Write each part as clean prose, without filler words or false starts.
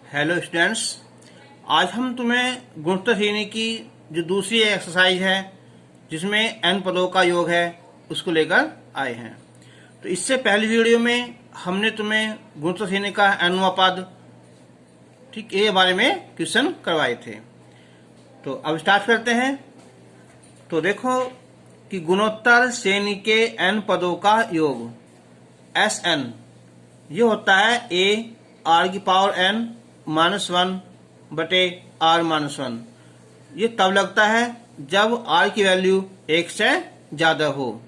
Hello students, आज हम तुम्हें गुणोत्तर श्रेणी की जो दूसरी एक्सरसाइज है जिसमें n पदों का योग है उसको लेकर आए हैं। तो इससे पहली वीडियो में हमने तुम्हें गुणोत्तर श्रेणी का nवां पद ठीक ये बारे में क्वेश्चन करवाए थे। तो अब स्टार्ट करते हैं। तो देखो कि गुणोत्तर श्रेणी के n पदों का योग Sn ये होता है a r की पावर n -1 बटे r -1। ये तब लगता है जब r की वैल्यू 1 से ज्यादा हो।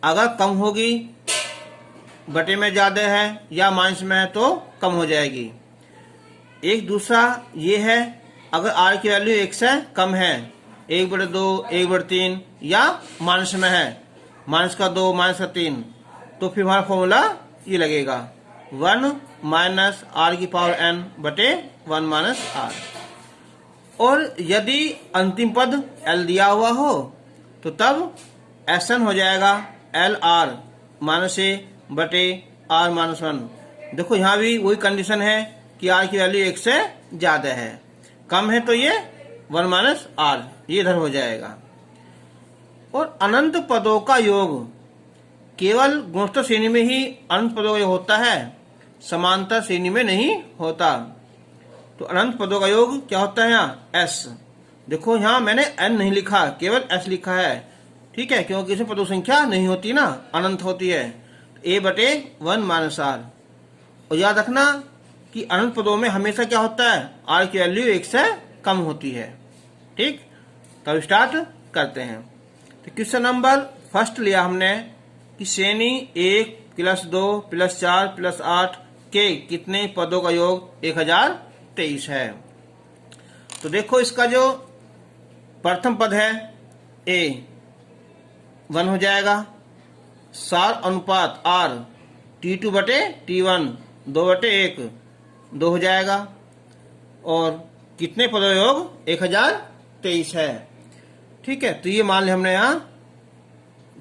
अगर कम होगी, बटे में ज्यादा है या माइनस में है तो कम हो जाएगी। एक दूसरा ये है, अगर r की वैल्यू 1 से कम है, 1/2, 1/3 या माइनस में है, माइनस का 2, माइनस का 3, तो फिर हमारा फॉर्मूला ये लगेगा 1 माइनस r की पावर n बटे 1 माइनस r। और यदि अंतिम पद l दिया हुआ हो तो तब Sn हो जाएगा LR माइनस a बटे r माइनस 1। देखो यहाँ भी वही कंडीशन है कि r की वैल्यू 1 से ज्यादा है, कम है तो ये 1 माइनस r ये इधर हो जाएगा। और अनंत पदों का योग केवल गुणोत्तर श्रेणी में ही अनंत पदों का योग होता है, समांतर श्रेणी में नहीं होता। तो अनंत पदों का योग क्या होता है यहाँ S। देखो यहाँ मैंने n नहीं लिखा, केवल S लिखा है, ठीक है, क्योंकि इसमें पदों संख्या नहीं होती ना, अनंत होती है। a बटे 1 माइनस r। और याद रखना कि अनंत पदों में हमेशा क्या होता है, r की वैल्यू 1 से कम होती है। ठीक, तब स्टार्ट करते हैं। तो क्वेश्चन नंबर फर्स्ट लिया हमने कि श्रेणी 1 + 2 + 4 + 8 के कितने पदों का योग 1023 है। तो देखो इसका जो प्रथम पद है a 1 हो जाएगा, सार अनुपात r T2 बटे T1 2 बटे 1 2 हो जाएगा। और कितने पदों का योग 1023 है। ठीक है, तो ये मान लिया हमने यहाँ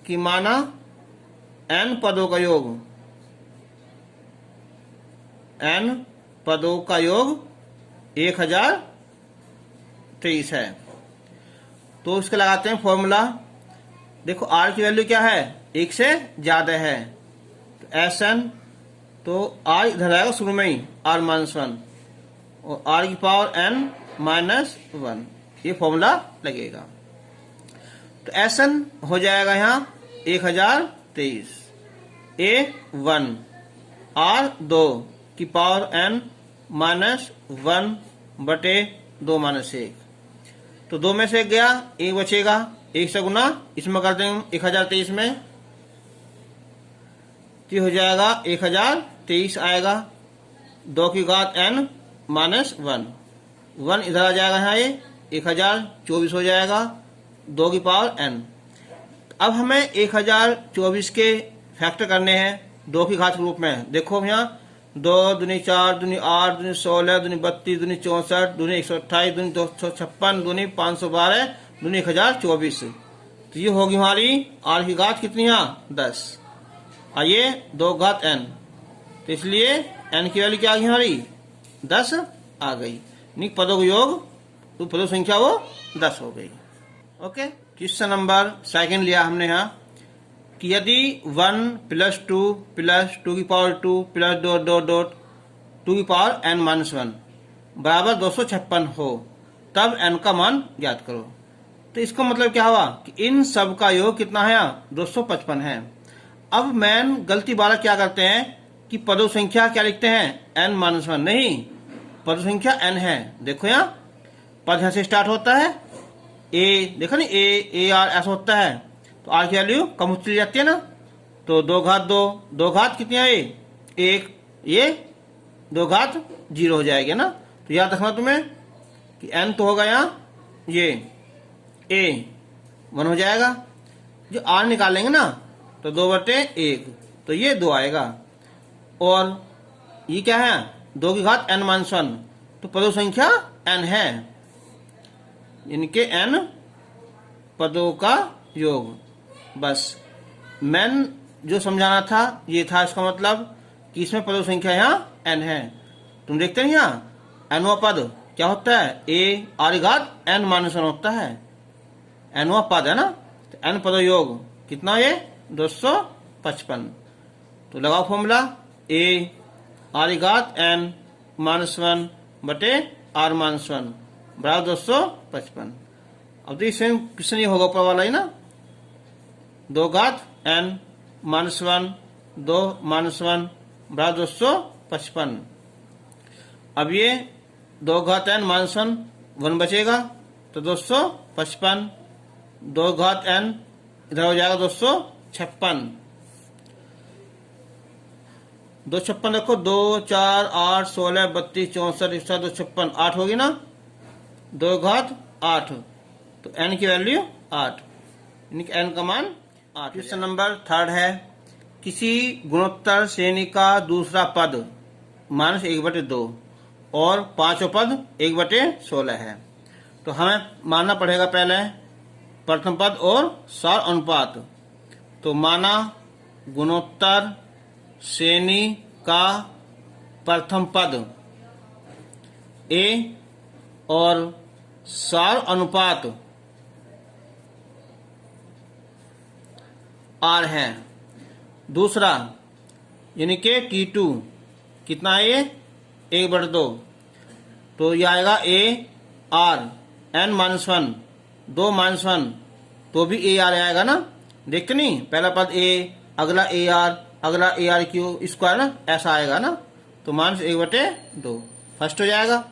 कि माना n पदों का योग, n पदों का योग 1023 है। तो इसके लगाते हैं फॉर्मूला। देखो r की वैल्यू क्या है, 1 से ज्यादा है, तो Sn, तो r इधर आएगा शुरू में ही r -1 और r की पावर n -1, ये फॉर्मूला लगेगा। तो Sn हो जाएगा यहाँ 1023 A1 R2 की पावर n -1 बटे 2 - 1। तो 2 में से 1 गया, 1 बचेगा, 1 से गुना इसमें कर देंगे 1023 में, तो हो जाएगा 1023 आएगा, 2 की घात n -1, 1 इधर आ जाएगा यहाँ, ये 1024 हो जाएगा, 2 की पावर n। अब हमें 1024 के फैक्टर करने हैं 2 की घात के रूप में। देखो यहाँ 2 दूनी 4 दूनी 8 दूनी 16 दूनी 32 दूनी 64 दूनी 128 दूनी 256 दूनी 512 दूनी 1024। तो ये होगी हमारी r की घात कितनी है 10, आइए 2 घात n, तो इसलिए n की वैल्यू क्या आ गई हमारी 10 आ गई। यानी पदों का योग, तो पदों संख्या वो 10 हो गई। ओके, क्वेश्चन नंबर सेकंड लिया हमने यहाँ कि यदि 1 + 2 + 2 की पावर 2 + 2 की पावर n -1 बराबर 256 हो, तब n का मान ज्ञात करो। तो इसका मतलब क्या हुआ कि इन सब का योग कितना है यहाँ 255 है। अब मैन गलती वाला क्या करते हैं कि पदों संख्या क्या लिखते हैं n -1, नहीं, पदों संख्या n है। देखो यहाँ पद यहाँ से स्टार्ट होता है, a देखो ना, a r ऐसा होता है, तो r की वैल्यू कम होती जाती है ना। तो 2 घात 2 घात कितनी है, 1, ये 2 घात 0 हो जाएगी ना। तो याद रखना तुम्हें कि n तो होगा यहाँ ये a 1 हो जाएगा, जो r निकालेंगे ना तो 2 बटे 1, तो ये 2 आएगा। और ये क्या है 2 की घात n -1, तो पदों संख्या n है, इनके n पदों का योग। बस मैन जो समझाना था ये था, इसका मतलब कि इसमें पदों संख्या यहाँ n है। तुम देखते हैं यहाँ nवां पद क्या होता है, a r घात n-1 होता है, nवां पद है ना। तो n पदों योग कितना, ये 255। तो लगाओ फॉर्मूला, a r घात n-1 बटे r-1 बराबर 255। अब तो इसमें क्वेश्चन ये होगा ऊपर वाला ही ना, 2 घात n-1 2-1 बराबर 255। अब ये 2 घात n-1 1 बचेगा, तो 255 2 घात n इधर हो जाएगा 256। 256 रखो, 2 4 8 16 32 64 61 256 8 होगी ना, 2 घात 8, तो n की वैल्यू 8, यानी कि n का मान 8। क्वेश्चन नंबर 3 है, किसी गुणोत्तर श्रेणी का दूसरा पद -1/2 और पांचों पद 1/16 है। तो हमें मानना पड़ेगा पहले प्रथम पद और सार अनुपात। तो माना गुणोत्तर श्रेणी का प्रथम पद a और सार अनुपात r है। दूसरा यानी कि T2 कितना है, ये 1/2, तो ये आएगा a r n-1 2-1 तो भी a r आएगा ना, देखते नहीं, पहला पद a अगला a r अगला a r क्यू स्क्वायर ना, ऐसा आएगा ना, तो -1/2 फर्स्ट हो जाएगा।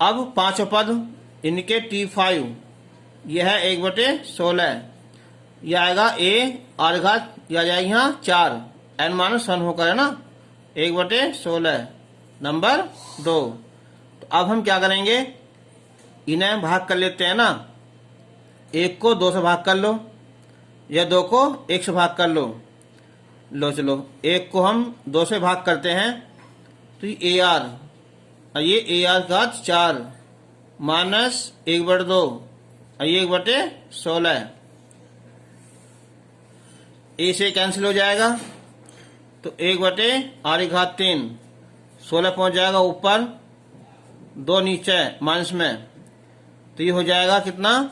अब पांचों पद इनके T5 यह है 1/16, यह आएगा a r घात, यह आ जाएगी यहाँ 4 n-1 होकर है ना, 1/16 नंबर 2। तो अब हम क्या करेंगे, इन्हें भाग कर लेते हैं ना, 1 को 2 से भाग कर लो या 2 को 1 से भाग कर लो। चलो 1 को हम 2 से भाग करते हैं, तो ये a r और ये a r घात 4 -1/2 और ये 1/16, a से कैंसिल हो जाएगा, तो 1/r3 16 पहुंच जाएगा ऊपर, 2 नीचे माइनस में, तो ये हो जाएगा कितना,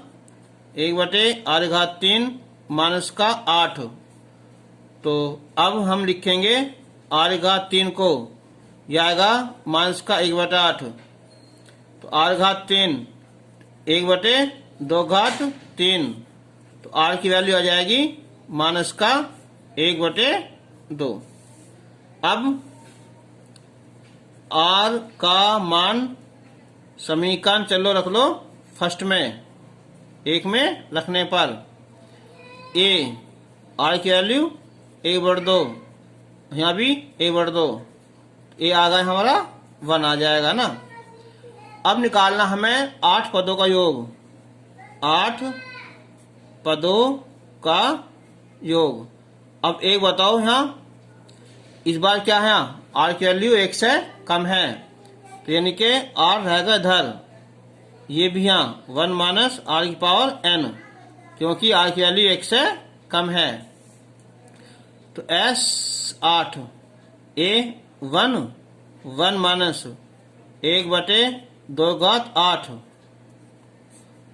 1/r3 -8। तो अब हम लिखेंगे r3 को, यह आएगा -1/8, तो r3 1/2/3, तो r की वैल्यू आ जाएगी -1/2। अब r का मान समीकरण चलो रख लो फर्स्ट में, 1 में रखने पर a r की वैल्यू 1/2, यहाँ भी 1/2, a आ गया हमारा 1 आ जाएगा ना। अब निकालना हमें 8 पदों का योग, 8 पदों का योग। अब एक बताओ, यहाँ इस बार क्या है, r की वैल्यू 1 से कम है, तो यानी कि r रहेगा इधर, ये भी यहाँ 1 - r की पावर n, क्योंकि r की वैल्यू 1 से कम है। तो S8 A1 1 - 1/2/8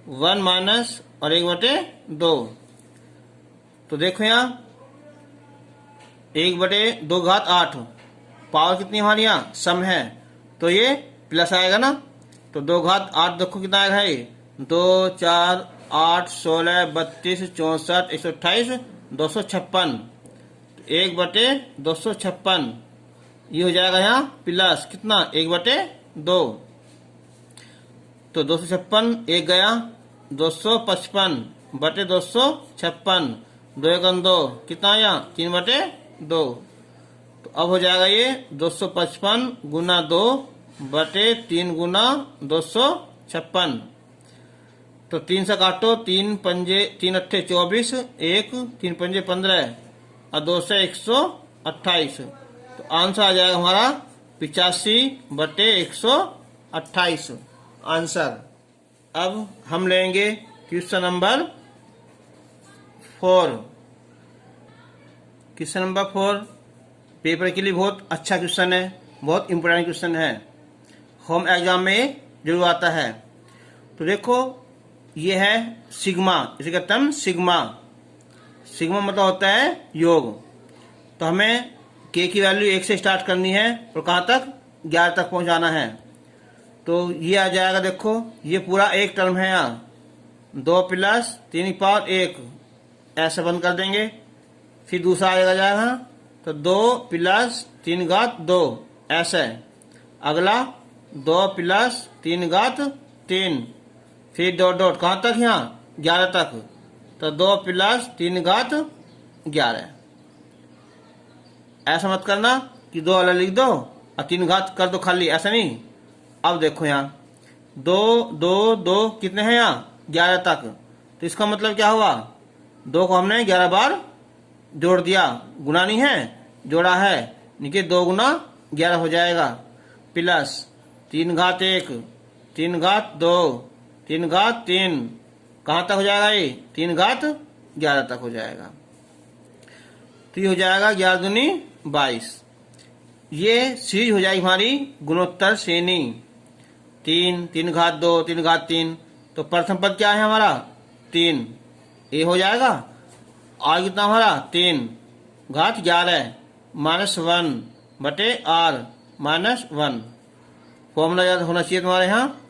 1 - और 1/2। तो देखो यहाँ 1/2/8 पावर कितनी हमारी यहाँ सम है, तो ये प्लस आएगा ना, तो 2/8 देखो कितना आएगा, ये 2 4 8 16 32 64 128 256, 1/256 ये हो जाएगा यहाँ प्लस कितना 1/2, तो 256 एक गया, 255 बटे 256, 2 1 2 कितना आया 3/2। तो अब हो जाएगा ये 255 गुना 2 बटे 3 गुना 256। तो 3 से काटो, 3 पंजे 3 अट्ठे 24, 1 3 पंजे 15 और 2 से 128। तो आंसर आ जाएगा हमारा 85/128 आंसर। अब हम लेंगे question number 4। Question number 4 paper के लिए बहुत अच्छा क्वेश्चन है, बहुत इंपोर्टेंट क्वेश्चन है। होम एग्जाम में जरूर आता है। तो देखो ये है सिग्मा, इसे कहते हैं सिग्मा। सिग्मा मतलब होता है योग। तो हमें के की वैल्यू 1 से स्टार्ट करनी है और कहाँ तक 11 तक पहुंचाना है। तो ये आ जाएगा, देखो ये पूरा एक टर्म है यहाँ, 2 प्लस 3 की पावर 1 ऐसे बंद कर देंगे। फिर दूसरा आएगा जाएगा तो 2 प्लस 3 घात 2 ऐसे। अगला 2 प्लस 3 घात 3, फिर डॉट डॉट कहाँ तक, यहाँ 11 तक। तो 2 प्लस 3 घात 11। ऐसा मत करना कि 2 अलग लिख दो और 3 घात कर दो खाली, ऐसा नहीं। अब देखो यहाँ 2 2 2 कितने हैं यहाँ 11 तक। तो इसका मतलब क्या हुआ, 2 को हमने 11 बार जोड़ दिया, गुना नहीं है जोड़ा है, नीचे 2 गुना 11 हो जाएगा। प्लस 3 घात 1, 3 घात 2, 3 घात 3, कहाँ तक हो जाएगा ये 3 घात 11 तक हो जाएगा। तो ये हो जाएगा 11 दूनी 22। ये सीरीज हो जाएगी हमारी गुणोत्तर श्रेणी। 3 3 घात 2 3 घात 3। तो प्रथम पद क्या है हमारा 3, ये हो जाएगा। आर कितना हमारा 3 घात 11 -1 बटे आर -1। फॉर्मूला याद होना चाहिए तुम्हारे यहाँ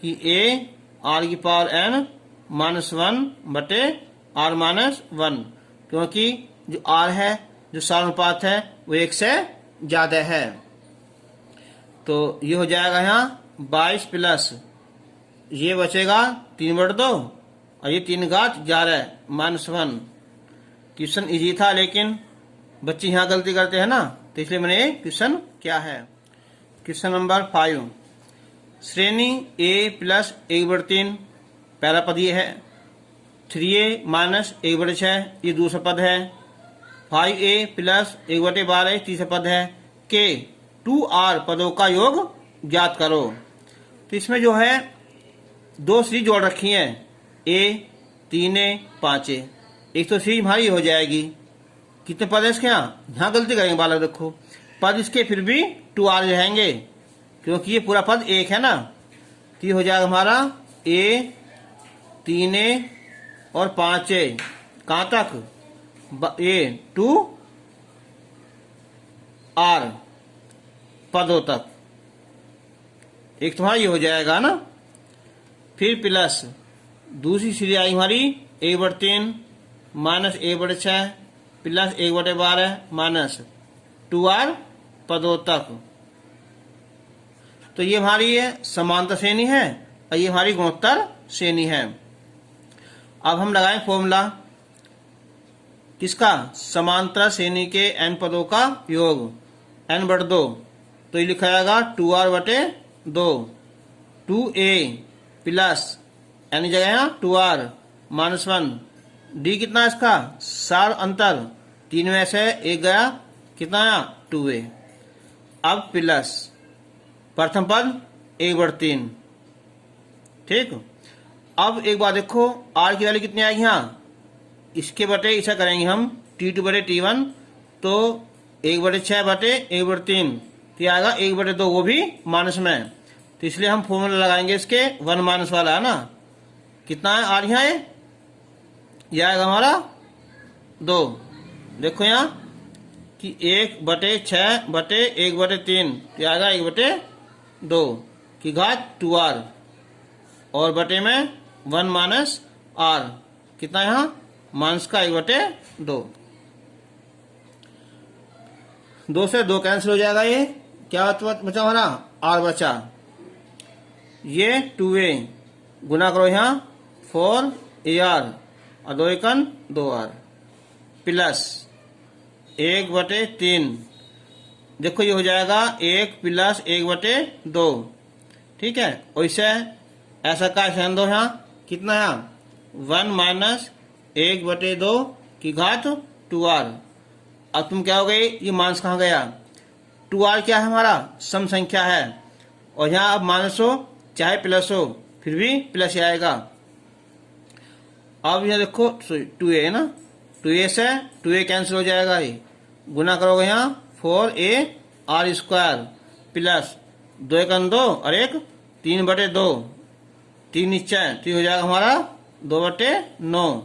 कि ए आर की पावर n -1 बटे आर -1, क्योंकि जो आर है, जो सानुपात है, वो 1 से ज्यादा है। तो ये हो जाएगा यहाँ 22 प्लस ये बचेगा 3/2 और ये 3 घात 11 -1। क्वेश्चन इजी था, लेकिन बच्चे यहाँ गलती करते हैं ना, तो इसलिए मैंने क्वेश्चन क्या है। क्वेश्चन नंबर 5, श्रेणी a प्लस 1/3, पहला पद ये है। 3a माइनस 1/6 ये दूसरा पद है। 5a प्लस 1/12 तीसरा पद है। के 2r पदों का योग ज्ञात करो। तो इसमें जो है 2 सीरीज जोड़ रखी है, a 3a 5a। एक तो सीरीज हमारी हो जाएगी। कितने पद है इसके यहाँ गलती करेंगे बालक, देखो पद इसके फिर भी 2r रहेंगे, क्योंकि ये पूरा पद 1 है ना। तो ये हो जाएगा हमारा a 3a और 5a, कहाँ तक a 2r पदों तक। एक तुम्हारा ये हो जाएगा ना। फिर प्लस दूसरी सीरीज आई हमारी 1/3 माइनस 1/6 प्लस 1/12 माइनस 2r पदों तक। तो ये हमारी ये समांतर श्रेणी है और ये हमारी गुणोत्तर श्रेणी है। अब हम लगाएं फॉर्मूला किसका, समांतर श्रेणी के n पदों का योग n/2। तो ये लिखा जाएगा 2r/2, 2a प्लस n की जगह 2r -1। d कितना है इसका, 4 अंतर, 3 में से 1 गया, कितना आया 2a। अब प्लस प्रथम पद 1/3, ठीक। अब एक बात देखो, r की वैल्यू कितनी आएगी यहाँ, इसके बटे ऐसा करेंगे हम T2/T1, तो 1/6 बटे 1/3, तो आएगा 1/2, वो भी माइनस में। तो इसलिए हम फॉर्मूला लगाएंगे इसके 1 माइनस वाला है ना। कितना है r यहाँ, ये आएगा हमारा 2। देखो यहाँ कि 1/6 बटे 1/3, तो आएगा 1/2 की घात 2r और बटे में 1 माइनस r, कितना यहाँ माइनस का 1/2। 2 से 2 कैंसिल हो जाएगा, ये क्या बचा हमारा r बचा। ये 2a गुना करो यहाँ 4ar और 2 एकन 2r प्लस 1/3। देखो ये हो जाएगा 1 प्लस 1/2, ठीक है। वैसे ऐसा का ध्यान दो यहाँ, कितना यहाँ 1 माइनस 1/2 की घात 2r। अब तुम क्या हो गई, ये माइनस कहाँ गया, 2r क्या है हमारा सम संख्या है, और यहाँ अब माइनस हो चाहे प्लस हो फिर भी प्लस ही आएगा। अब यहाँ देखो 2a है ना, 2a से 2a कैंसिल हो जाएगा, ये गुना करोगे यहाँ 4a r² प्लस 2 एकम 2 और 1 3/2, 3 नीचे है तो ये हो जाएगा हमारा 2/9।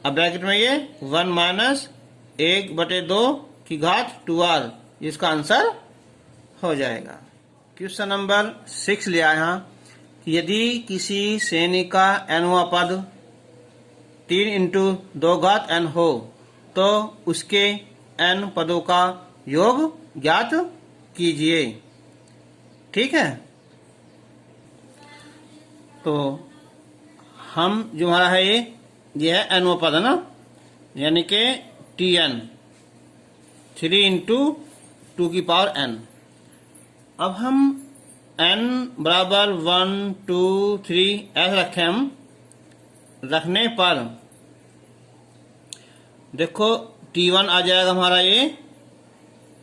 अब ब्रैकेट में ये 1 माइनस 1/2 की घात 2r, इसका आंसर हो जाएगा। क्वेश्चन नंबर 6 लिया यहाँ कि यदि किसी श्रेणी का nवां पद 3 इंटू 2 घात n हो तो उसके n पदों का योग ज्ञात कीजिए। ठीक है, तो हम जो हमारा है ये है nवां पद है ना, यानी कि tn 3 इंटू 2 की पावर n। अब हम n बराबर 1 2 3 ऐसे रखें, हम रखने पर देखो t1 आ जाएगा हमारा ये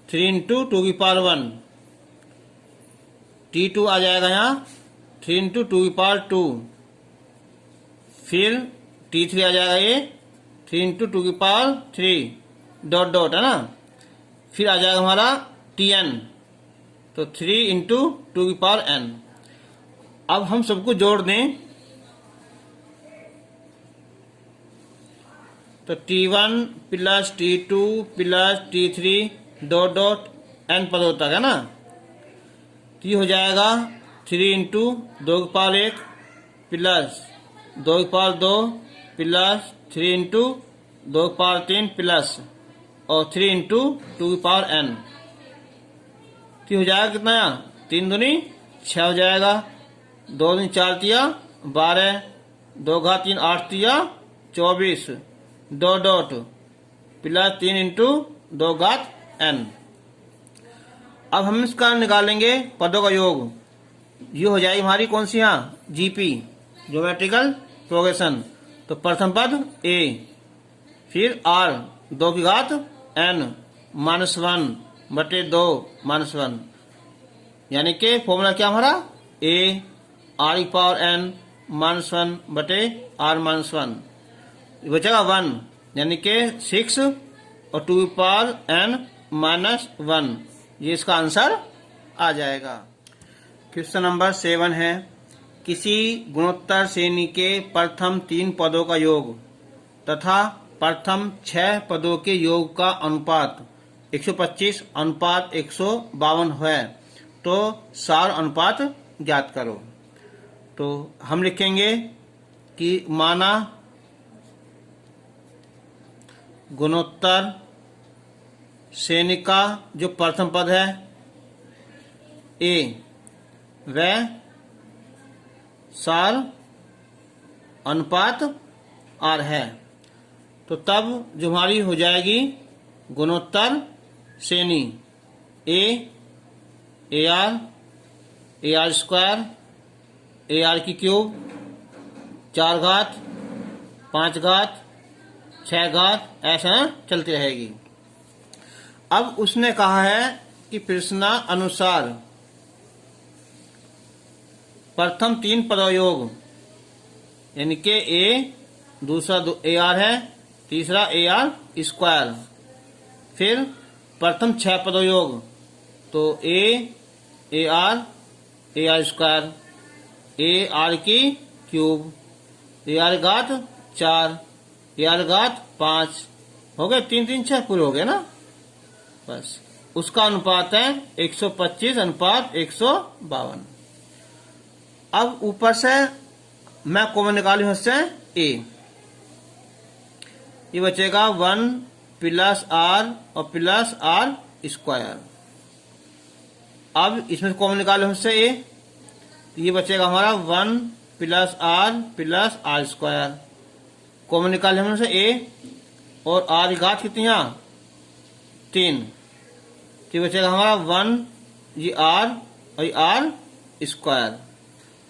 3 इंटू 2 की पावर 1, t2 आ जाएगा यहाँ 3 इंटू 2 की पावर 2, फिर t3 आ जाएगा ये 3 इंटू 2 की पावर 3 डॉट डॉट है ना, फिर आ जाएगा हमारा tn तो 3 इंटू 2 की पावर n। अब हम सबको जोड़ दें तो t1 plus t2 plus t3 dot dot n पदों तक है ना, तो ये हो जाएगा 3 इंटू 2 की पावर 1 प्लस 2 की पावर 2 प्लस 3 इंटू 2 की पावर 3 प्लस और 3 इंटू 2 की पावर n, तो हो जाएगा कितना यहाँ 3 दूनी 6 हो जाएगा, 2 दूनी 4 तिया 12, 2 घात 3 8 तिया 24 डॉट डॉट प्लस 3 इंटू 2 घात n। अब हम इसका निकालेंगे पदों का योग, ये हो जाएगी हमारी कौन सी यहाँ जीपी ज्योमेट्रिकल प्रोग्रेशन। तो प्रथम पद a, फिर r 2 की घात n -1/2 -1, यानी कि फॉर्मूला क्या हमारा a r की पावर n -1/r -1, बचेगा 1 यानी कि 6 और 2 की पावर n -1, ये इसका आंसर आ जाएगा। क्वेश्चन नंबर 7 है किसी गुणोत्तर श्रेणी के प्रथम 3 पदों का योग तथा प्रथम 6 पदों के योग का अनुपात 125 अनुपात 152 है तो सार अनुपात ज्ञात करो। तो हम लिखेंगे कि माना गुणोत्तर श्रेणी का जो प्रथम पद है a वह सार अनुपात r है, तो तब जो हमारी हो जाएगी गुणोत्तर श्रेणी a ar स्क्वायर ar की क्यूब 4 घात 5 घात 6 घात ऐसा चलती रहेगी। अब उसने कहा है कि प्रश्नानुसार प्रथम 3 पदों योग यानी कि a दूसरा ar है, तीसरा ar स्क्वायर, फिर प्रथम 6 पदों योग तो a ar स्क्वायर ar की क्यूब ar घात 4 ar घात 5 हो गए, 3 3 6 पूरे हो गए ना, बस उसका अनुपात है 125 अनुपात 152। अब ऊपर से मैं कॉमन निकालू उससे a, ये बचेगा 1 प्लस r और प्लस r स्क्वायर। अब इसमें कॉमन निकालू उससे a, ये बचेगा हमारा 1 प्लस r स्क्वायर। कॉमन निकाले हम से a और r की घात कितनी है 3, तो बचेगा हमारा 1 ये r और ये r स्क्वायर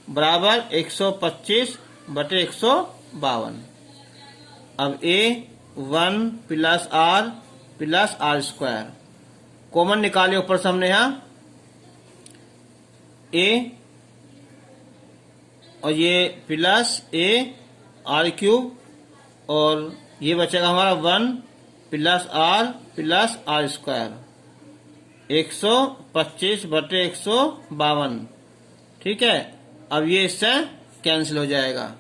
बराबर 125/152। अब a 1 plus r square common निकाले ऊपर से हमने यहाँ a और ये प्लस a r क्यूब और ये बचेगा हमारा 1 प्लस r स्क्वायर 125 बटे 152। ठीक है, अब ये इससे कैंसिल हो जाएगा।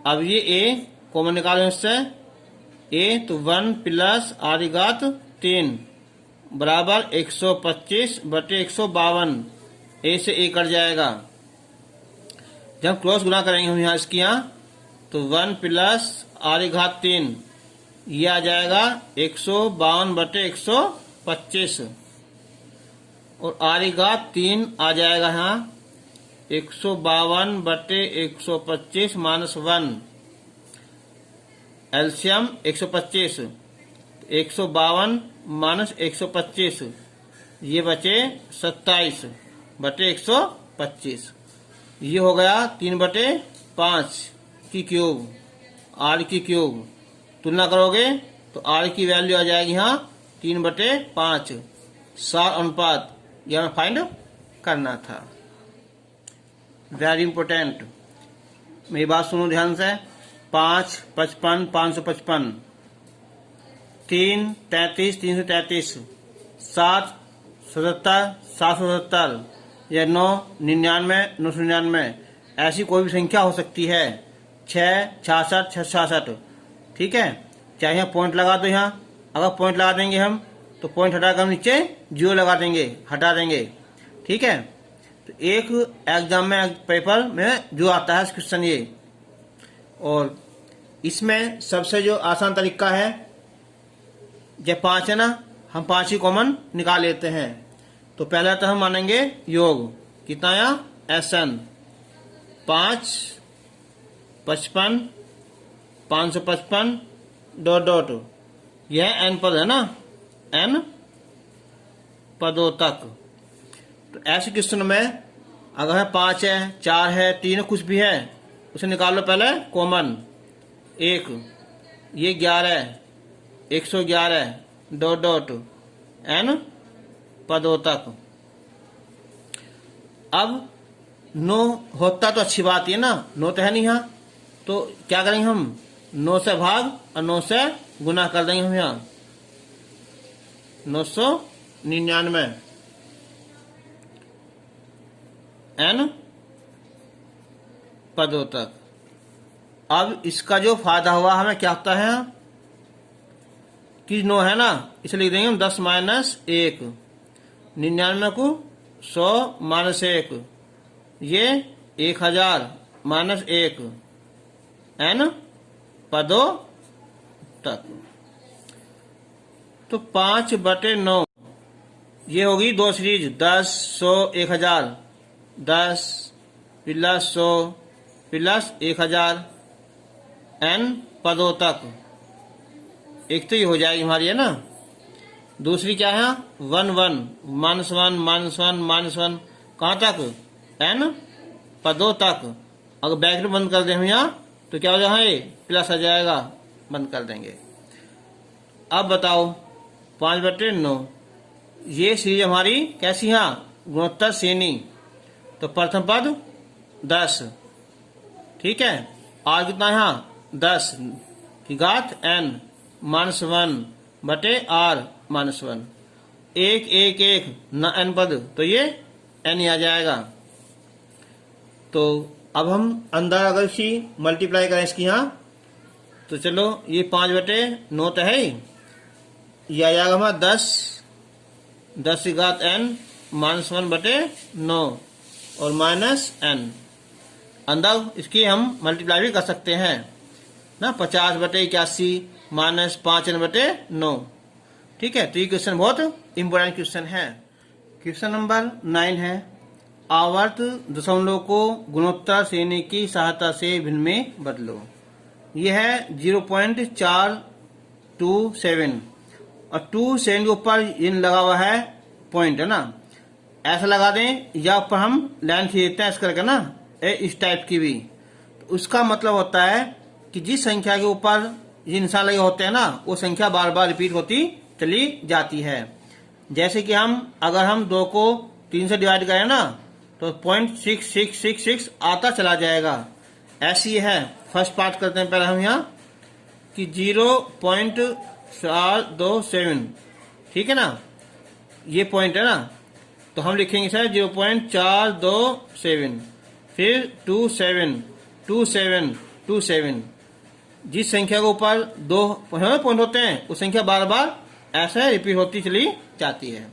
अब ये a कॉमन निकालो इससे, a तो 1 प्लस r की घात 3 बराबर 125 बटे 152। a से a कट जाएगा। जब क्रॉस गुना करेंगे हम यहाँ इसकी यहाँ, तो 1 प्लस r की घात 3 ये आ जाएगा 152 बटे 125 और r की घात 3 आ जाएगा यहाँ 152 बटे 125 माइनस 1। एलसीएम 125, 152 माइनस 125 ये बचे 27 बटे 125। ये हो गया 3 बटे 5 की क्यूब, r की क्यूब। तुलना करोगे तो r की वैल्यू आ जाएगी यहाँ 3 बटे 5। सार अनुपात यह हमें फाइंड करना था। वेरी इंपोर्टेंट, मेरी बात सुनो ध्यान से। 5 55 555, 3 33 333, 7 77 777 या 9 99 999 ऐसी कोई भी संख्या हो सकती है। 6 66 666। ठीक है, चाहे यहाँ पॉइंट लगा दो। यहाँ अगर पॉइंट लगा देंगे हम तो पॉइंट हटाकर हम नीचे 0 लगा देंगे, हटा देंगे। ठीक है, तो एक एग्जाम में पेपर में जो आता है क्वेश्चन ये, और इसमें सबसे जो आसान तरीका है, जब 5 है ना, हम 5 ही कॉमन निकाल लेते हैं। तो पहला तो हम मानेंगे योग कितना आया, SN 5 55 555 डॉट डॉट, यह n पद है ना, n पदों तक। तो ऐसे क्वेश्चन में अगर 5 है 4 है 3 है कुछ भी है, उसे निकाल लो पहले कॉमन। 1 ये 11 111 डॉट डॉट n पदों तक। अब 9 होता तो अच्छी बात है ना, 9 तो है नहीं यहाँ, तो क्या करेंगे हम 9 से भाग और 9 से गुना कर देंगे हम यहाँ 999 n पदों तक। अब इसका जो फायदा हुआ हमें क्या होता है कि 9 है ना, इसलिए लिख देंगे हम 10 माइनस 1, 99 को 100 माइनस 1, ये 1000 माइनस 1 n पदों तक। तो 5 बटे 9 ये होगी 2 सीरीज, 10 100 1000, 10 प्लस 100 प्लस 1000 n पदों तक। एक तो ये हो जाएगी हमारी, है ना। दूसरी क्या है 1 1 माइनस 1 माइनस 1 माइनस 1, कहाँ तक, n पदों तक। अगर ब्रैकेट बंद कर दें हम यहाँ तो क्या हो जाएगा, प्लस आ जाएगा, बंद कर देंगे। अब बताओ 5 बटे 9 ये सीरीज हमारी कैसी है, गुणोत्तर श्रेणी। तो प्रथम पद 10, ठीक है, और कितना यहाँ 10 की घात n माइनस 1 बटे r माइनस 1। 1 1 1 न n पद, तो ये n ही आ जाएगा। तो अब हम अंदर अगर इसी मल्टीप्लाई करें इसकी यहाँ, तो चलो ये 5 बटे 9 तो है ही, ये आ जाएगा हमारा 10 की घात n माइनस 1 बटे 9 और माइनस n। अंदर इसकी हम मल्टीप्लाई भी कर सकते हैं ना, 50 बटे 81 माइनस 5 n बटे 9। ठीक है, तो ये क्वेश्चन बहुत इंपॉर्टेंट क्वेश्चन है। क्वेश्चन नंबर 9 है, आवर्त दशमलव को गुणोत्तर श्रेणी की सहायता से भिन्न में बदलो। यह है 0.427 और 27 के ऊपर इन लगा हुआ है पॉइंट, है ना। ऐसा लगा दें या ऊपर हम लाइन खींचते हैं इस करके ना, इस टाइप की भी। तो उसका मतलब होता है कि जिस संख्या के ऊपर ये निशान लगे होते हैं ना, वो संख्या बार बार रिपीट होती चली जाती है। जैसे कि अगर हम 2 को 3 से डिवाइड करें ना, तो 0.6666 आता चला जाएगा। ऐसी है। फर्स्ट पार्ट करते हैं पहले हम यहाँ कि 0.427, ठीक है ना। ये पॉइंट है ना, तो हम लिखेंगे सर 0.427, फिर 272727। जिस संख्या के ऊपर 2 पॉइंट होते हैं वो संख्या बार बार ऐसे रिपीट होती चली जाती है।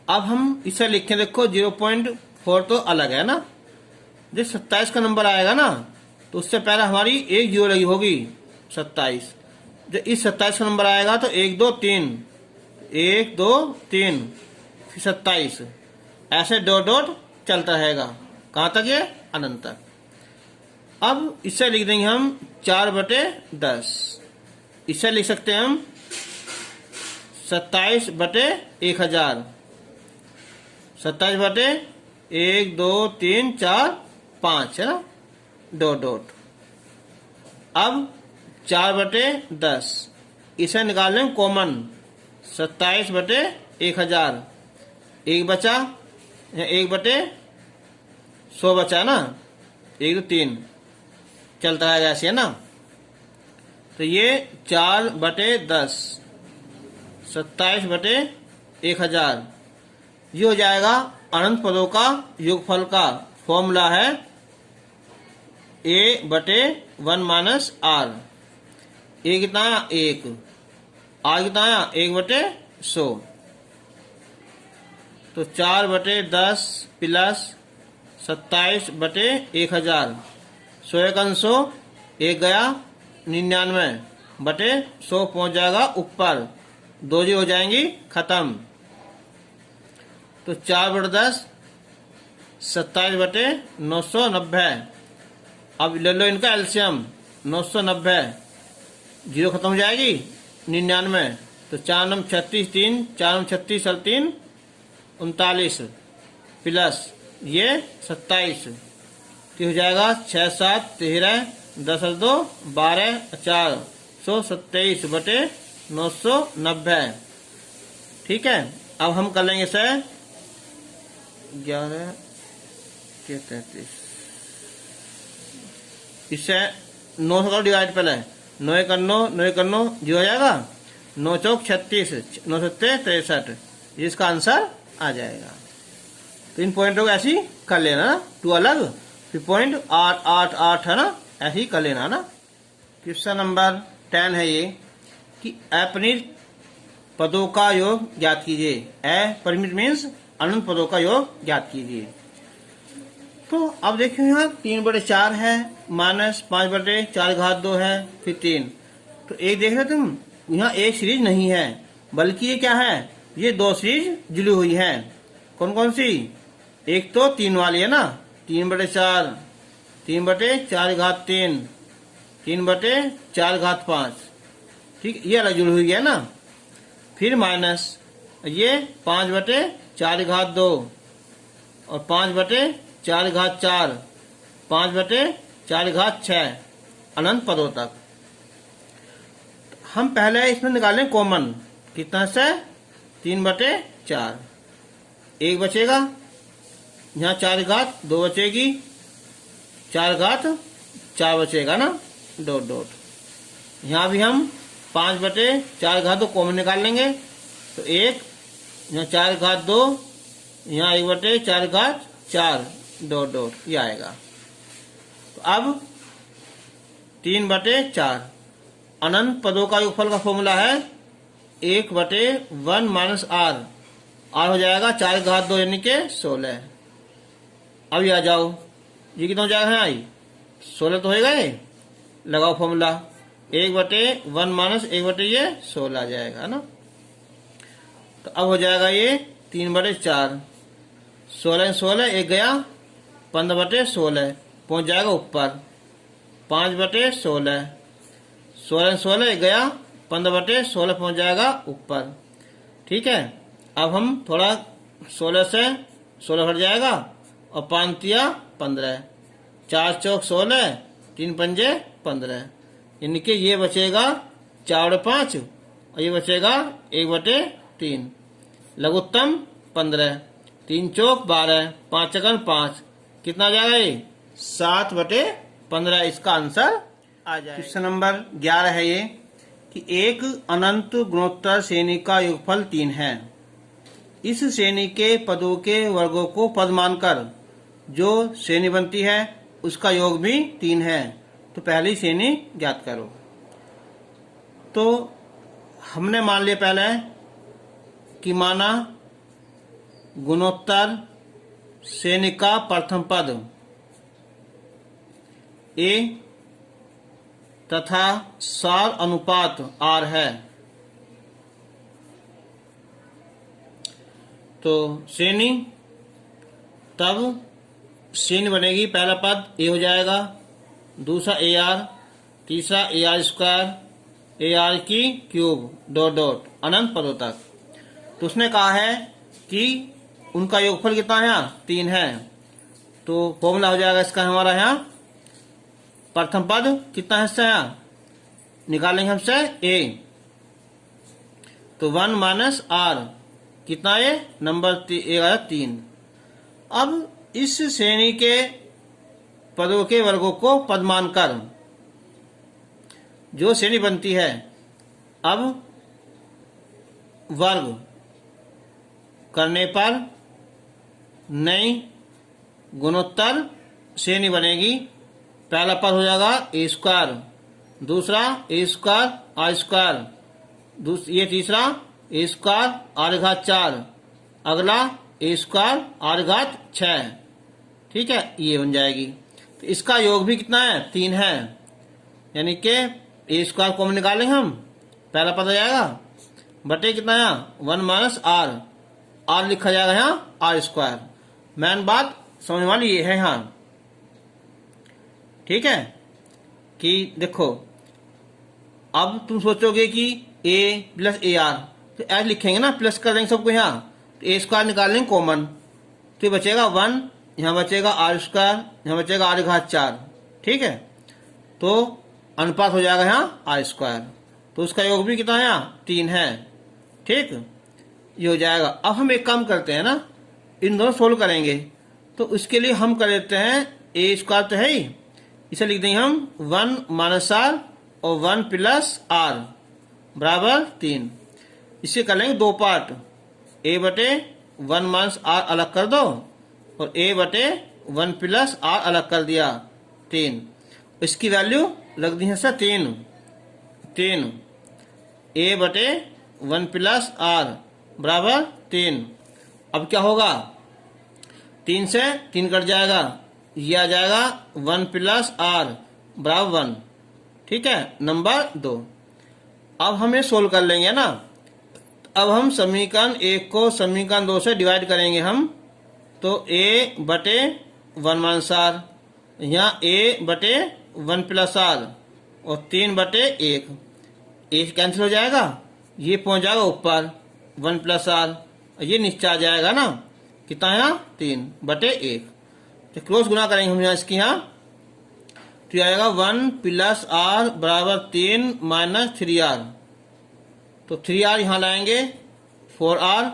अब हम इसे लिखें, देखो 0.4 तो अलग है ना, जब 27 का नंबर आएगा ना तो उससे पहले हमारी एक जीरो लगी होगी 27। जब इस 27 का नंबर आएगा तो 1 2 3 1 2 3 फिर 27, ऐसे डॉट डॉट चलता रहेगा कहाँ तक? ये अनंत तक। अब इसे लिख देंगे हम 4/10। इसे लिख सकते हैं हम 27/1000। 27/1 2 3 4 5 है ना, डॉट डॉट। अब 4/10 इसे निकाल लें कॉमन, 27/1000। 1 बचा, 1/100 बचा ना, 1 2 3 चलता है ऐसे है ना। तो ये 4/10 27/1000 ये हो जाएगा अनंत पदों का योगफल का फॉर्मूला है a/1 - r। a कितना आया? 1। r कितना आया? 1/100। तो 4/10 प्लस 27/1000, 100 1 100, 1 गया 99/100 पहुंच जाएगा ऊपर, 2 जी हो जाएंगी खत्म। तो 4/10 27/990। अब ले लो इनका एलसीएम, 990, जीरो खत्म हो जाएगी 99। तो 4 9 36 3, 4 9 36 3 39 प्लस ये 27, तो हो जाएगा 6 7 13 10 2 12 427/990। ठीक है, अब हम कर लेंगे इसे 11 के 33। इससे 9 से डिवाइड पहले 9 1 9 9 1 9 जीरो हो जाएगा, 9 चौक 36, 9 7 63, इसका आंसर आ जाएगा। तो इन पॉइंटों को ऐसे ही कर लेना ना, 2 अलग, फिर पॉइंट 8 8 8 है ना, ऐसे ही कर लेना ना। क्वेश्चन नंबर 10 है ये कि अपरिमित पदों का योग ज्ञात कीजिए। अपरिमित मीन्स अनंत पदों का योग ज्ञात कीजिए। तो अब देखिए यहाँ 3/4 है, माइनस 5/4 है, फिर 3। तो एक देख रहे तुम, यहाँ एक सीरीज नहीं है, बल्कि ये क्या है, ये 2 सीरीज जुड़ी हुई है। कौन कौन सी? एक तो 3 वाली है ना, 3/4, 3/4 3/4 ठीक, ये अलग जुड़ी हुई है ना। फिर माइनस ये 5/4 और 5/4 5/4 अनंत पदों तक। हम पहले इसमें निकालें कॉमन, कितना से 3/4, 1 बचेगा, यहाँ 4 घात 2 बचेगी, 4 घात 4 बचेगा ना, डॉट डॉट। यहाँ भी हम 5/4 कॉमन निकाल लेंगे, तो 1, यहाँ 4 घात 2, यहाँ 1/4 डॉट डॉट ये आएगा। तो अब 3/4 अनंत पदों का योगफल का फॉर्मूला है 1/1 - r। r हो जाएगा 4 घात 2 यानी के 16। अब ये आ जाओ, ये कितना हो जाएगा? आई 16 तो हो गए, लगाओ फॉर्मूला, 1/1 - 1/16 आ जाएगा ना। तो अब हो जाएगा ये 3/4, 16 16 1 गया, 15/16 पहुंच जाएगा ऊपर, 5/16, 16 16 1 गया, 15/16 पहुंच जाएगा ऊपर। ठीक है, अब हम थोड़ा 16 से 16 हट जाएगा और 5 तिया 15, 4 चौक 16, 3 पंजे 15, यानी कि ये बचेगा 4/5 और ये बचेगा 1/3। लघुत्तम 15, 3 चौक 12, 5 चकन 5, कितना आ जाएगा? ये 7/15 इसका आंसर आ जाएगा। क्वेश्चन नंबर 11 है ये कि एक अनंत गुणोत्तर श्रेणी का योगफल 3 है। इस श्रेणी के पदों के वर्गों को पद मानकर जो श्रेणी बनती है उसका योग भी 3 है। तो पहली श्रेणी ज्ञात करो। तो हमने मान लिया पहले कि माना गुणोत्तर श्रेणी का प्रथम पद ए तथा सार अनुपात आर है। तो श्रेणी, तब श्रेणी बनेगी, पहला पद ए हो जाएगा, दूसरा ए आर, तीसरा A R square, A R की क्यूब डॉट डॉट अनंत पदों तक। तो उसने कहा है कि उनका योगफल कितना है यहाँ 3 है। तो फॉर्मूला हो जाएगा इसका हमारा यहाँ, प्रथम पद कितना हिस्सा है निकालेंगे हमसे ए, तो 1 माइनस आर कितना है नंबर 3। अब इस श्रेणी के पदों के वर्गों को पद मानकर जो श्रेणी बनती है, अब वर्ग करने पर नई गुणोत्तर श्रेणी बनेगी। पहला पद हो जाएगा ए स्क्वायर, दूसरा ए स्क्वायर आर स्क्वायर, ये तीसरा ए स्क्वायर आर घात 4, अगला ए स्क्वायर आर घात 6। ठीक है, ये बन जाएगी। तो इसका योग भी कितना है 3 है, यानी कि ए स्क्वायर को हम निकालेंगे, हम पहला पद आ जाएगा बटे कितना है 1 माइनस आर, आर लिखा जाएगा यहाँ आर स्क्वायर। मेन बात समझ वाली ये है यहाँ, ठीक है, कि देखो अब तुम सोचोगे कि a प्लस ए आर, तो ऐसे लिखेंगे ना, प्लस कर देंगे सबको यहाँ, तो ए स्क्वायर निकाल लेंगे कॉमन, तो ये बचेगा 1, यहाँ बचेगा आर स्क्वायर, यहाँ बचेगा आर घात 4। ठीक है, तो अनुपात हो जाएगा यहाँ आर स्क्वायर, तो उसका योग भी कितना है यहाँ 3 है। ठीक, ये हो जाएगा। अब हम एक काम करते हैं ना, इन दोनों सोल्व करेंगे, तो उसके लिए हम कर लेते हैं ए स्क्वायर तो है ही, इसे लिख देंगे हम 1 माइनस आर और 1 प्लस आर बराबर 3। इसे कर लेंगे 2 पार्ट, ए बटे 1 माइनस आर अलग कर दो और ए बटे 1 प्लस आर अलग कर दिया 3। इसकी वैल्यू लग दी है सर 3 ए बटे 1 प्लस आर बराबर 3। अब क्या होगा, 3 से 3 कट जाएगा, ये आ जाएगा 1 प्लस आर बराबर 1। ठीक है, नंबर 2। अब हम ये सोल्व कर लेंगे ना। अब हम समीकरण 1 को समीकरण 2 से डिवाइड करेंगे हम, तो a बटे 1 माइनस आर, यहाँ a बटे 1 प्लस आर और 3 बटे 1, ए कैंसिल हो जाएगा, ये पहुंच जाएगा ऊपर 1 प्लस आर, ये नीचे आ जाएगा ना, कितना है 3 बटे 1। तो क्रॉस गुना करेंगे हम यहाँ इसकी, यहाँ तो ये आएगा 1 प्लस आर बराबर 3 माइनस 3r, तो 3r यहाँ लाएंगे, 4r,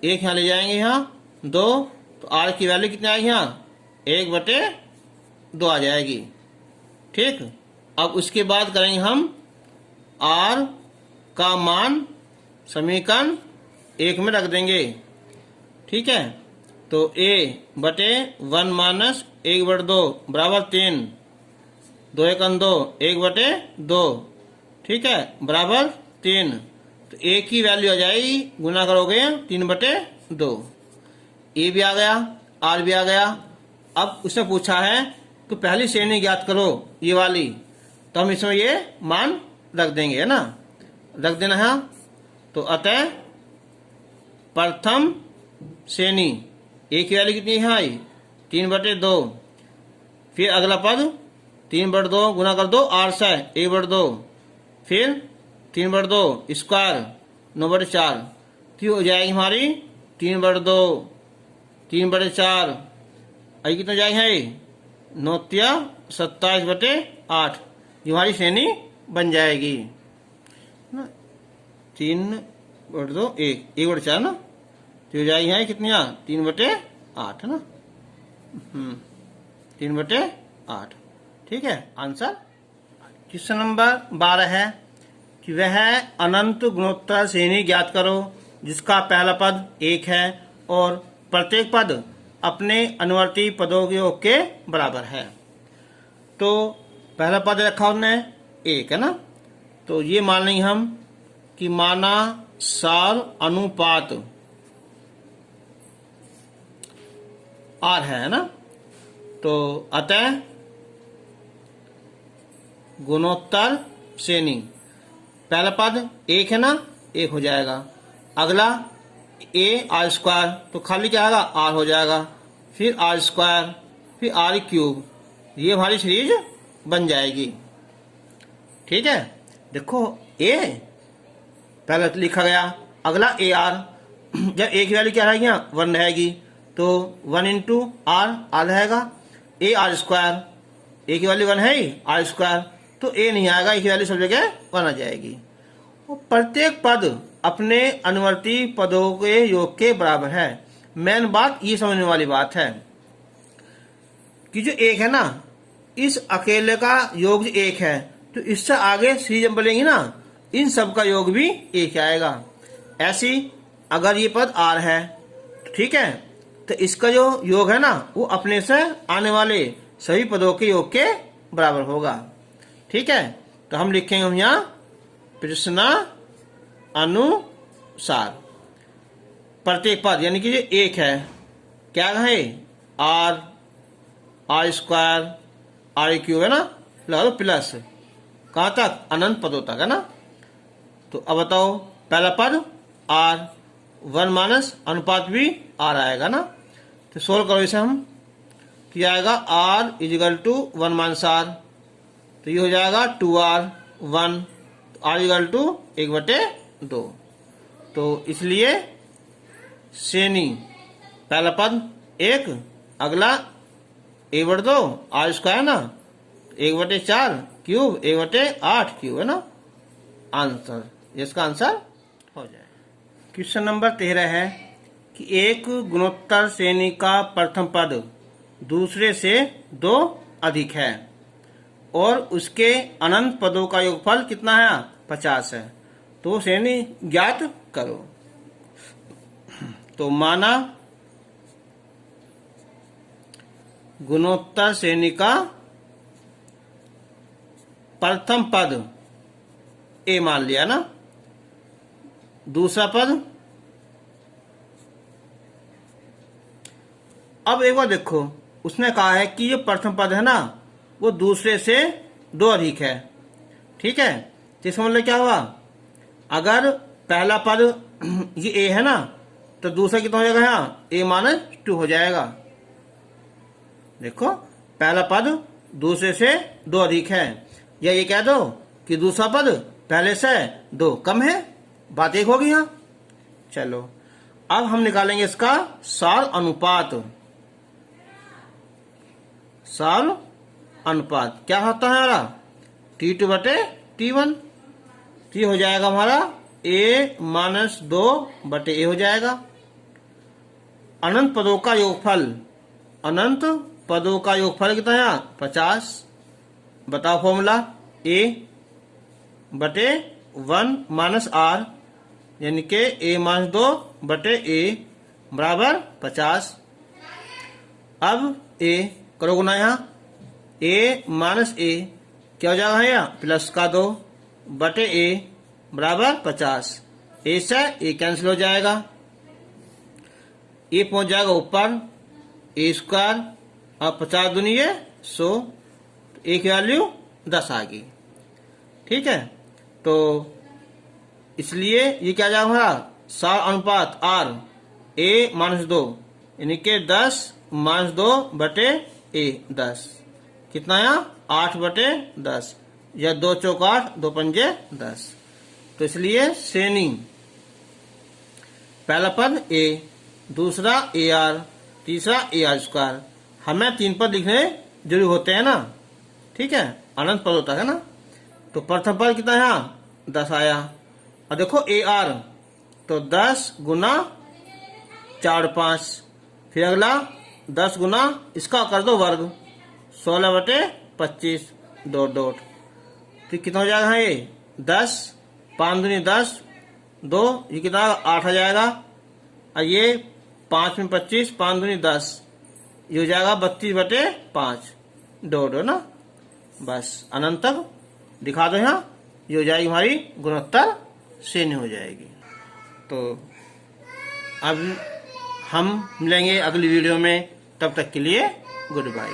1 यहाँ ले जाएंगे, यहाँ 2, तो r की वैल्यू कितनी आएगी यहाँ 1 बटे 2 आ जाएगी। ठीक, अब उसके बाद करेंगे हम r का मान समीकरण 1 में रख देंगे। ठीक है, तो a बटे 1 माइनस 1 बटे 2 बराबर 3, 2 1 2, 1 बटे 2। ठीक है, बराबर 3, तो a की वैल्यू आ जाएगी, गुना करोगे 3 बटे 2, a भी आ गया, r भी आ गया। अब उसने पूछा है तो पहली श्रेणी ज्ञात करो ये वाली, तो हम इसमें ये मान रख देंगे, है ना, रख देना है। तो अतः प्रथम श्रेणी ए की वैल्यू कितनी है 3 बटे 2, फिर अगला पद 3 बटे 2 गुना कर दो 8 से 1 बटे 2, फिर 3 बटे 2 स्क्वायर 9 बटे 4, तो हो जाएगी हमारी 3 बटे 2, 3 बटे 4, आई कितना जाएगी है 9 27 बटे 8, ये हमारी श्रेणी बन जाएगी ना। 3 बटे 2 1 बटे 4 ना, तो हो जाएगी है कितनी 3 बटे 8 है ना, 3 बटे 8। ठीक है, आंसर। क्वेश्चन नंबर 12 है कि वह अनंत गुणोत्तर श्रेणी ज्ञात करो जिसका पहला पद 1 है और प्रत्येक पद अपने अनुवर्ती पदों के योग के बराबर है। तो पहला पद रखा उसने 1 है ना, तो ये मान लेंगे हम कि माना सार अनुपात R है ना, तो अतः गुणोत्तर श्रेणी पहला पद 1 है ना, 1 हो जाएगा। अगला a r स्क्वायर, तो खाली क्या आएगा r हो जाएगा, फिर r स्क्वायर, फिर r क्यूब, ये हमारी सीरीज बन जाएगी। ठीक है, देखो a पहले लिखा गया, अगला a r, जब a की वैल्यू क्या रहेगी 1 रहेगी, तो 1 इंटू r रहेगा, a r स्क्वायर, a की वैल्यू 1 है ही, r स्क्वायर, तो a नहीं आएगा, a की वैल्यू सब जगह 1 आ जाएगी। और प्रत्येक पद अपने अनुवर्ती पदों के योग के बराबर है। मेन बात ये समझने वाली बात है कि जो 1 है ना, इस अकेले का योग 1 है, तो इससे आगे सीरीज जब बढ़ेंगी ना, इन सब का योग भी 1 आएगा। ऐसी अगर ये पद r है, ठीक है, तो इसका जो योग है ना, वो अपने से आने वाले सभी पदों के योग के बराबर होगा। ठीक है, तो हम लिखेंगे हम यहाँ प्रश्न अनुसार प्रत्येक पद, यानी कि जो 1 है, क्या है r स्क्वायर, r क्यूब है ना, लगा दो प्लस, कहाँ तक, अनंत पदों तक है ना। तो अब बताओ, पहला पद r 1 माइनस अनुपात भी r आएगा ना, तो सोल्व करो इसे हम, क्या आएगा r is equal to 1 minus r, तो ये हो जाएगा 2r 1, r इजिकल टू 1/2। तो इसलिए श्रेणी पहला पद 1, अगला 1/2 r स्क्वायर ना, 1/4 क्यूब 1/8 क्यूब है ना, आंसर, इसका आंसर हो जाए। क्वेश्चन नंबर 13 है कि एक गुणोत्तर श्रेणी का प्रथम पद दूसरे से 2 अधिक है और उसके अनंत पदों का योगफल कितना है 50 है, तो श्रेणी ज्ञात करो। तो माना गुणोत्तर श्रेणी का प्रथम पद a मान लिया ना, दूसरा पद, अब एक बार देखो, उसने कहा है कि ये प्रथम पद है ना, वो दूसरे से 2 अधिक है। ठीक है, तो इसका मतलब क्या हुआ, अगर पहला पद ये a है ना, तो दूसरा कितना हो जाएगा यहाँ a माइनस 2 हो जाएगा। देखो, पहला पद दूसरे से 2 अधिक है, या ये कह दो कि दूसरा पद पहले से 2 कम है, बात एक होगी यहाँ। चलो, अब हम निकालेंगे इसका सार अनुपात। सार अनुपात क्या होता है हमारा, T2/T1, तो हो जाएगा हमारा a माइनस 2/a हो जाएगा। अनंत पदों का योगफल, अनंत पदों का योगफल कितना है 50। बताओ फॉर्मूला, a/1 माइनस r, यानी के a माइनस 2/a बराबर 50। अब a करो गुना, यहाँ a माइनस a क्या हो जाएगा यहाँ प्लस का 2/a बराबर 50। a से a कैंसिल हो जाएगा, a पहुंच जाएगा ऊपर, a स्क्वायर, और 50 दूनी 100, a की वैल्यू 10 आ गई। ठीक है, तो इसलिए ये क्या जाएगा हमारा सार अनुपात r a माइनस 2, यानी के 10 माइनस 2/a 10, कितना आया 8/10, या 2 चौक 8, 2 पंजे 10। तो इसलिए श्रेणी पहला पद a, दूसरा ar, तीसरा ar स्क्वायर, हमें 3 पद लिखने जरूरी होते हैं ना। ठीक है, अनंत पद होता है ना, तो प्रथम पद कितना है 10 आया, और देखो ar, तो 10 गुना 4 5, फिर अगला 10 गुना इसका कर दो वर्ग, 16/25 डॉट, तो कितना हो जाएगा ये 10, 5 दूनी 10, 2, ये कितना 8 आ जाएगा, और ये 5 में 25, 5 दूनी 10, ये हो जाएगा 32/5 डॉट, है ना। बस अनंत तक दिखा दो यहाँ, ये हो जाएगी हमारी गुणोत्तर शून्य हो जाएगी। तो अब हम मिलेंगे अगली वीडियो में, तब तक के लिए गुड बाय।